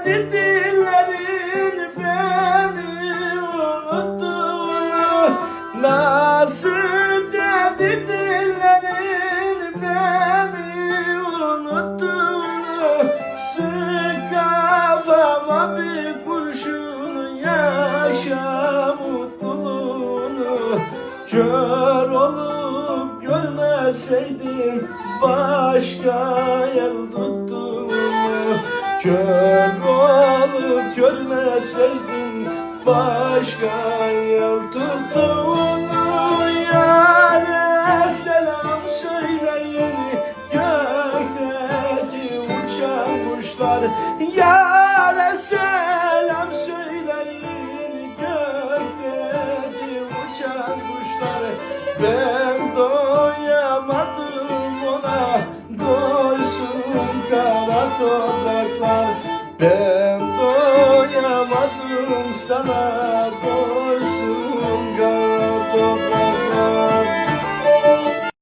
dedi dillerin beni unuttuğunu? Nasıl dedi dillerin beni unuttuğunu? Sık kafama bir kurşun, yaşa mutluluğunu. Kör olup görmeseydim başka el tuttuğunu. Kör olup görmeseydim başka yol tuttuğunu. Yâre selam söyleyin gökteki uçan kuşlar. Yâre selam söyleyin gökteki uçan kuşlar. Ben doyamadım ona, doysun kara topraklar. Ben doyamadım sana, doysun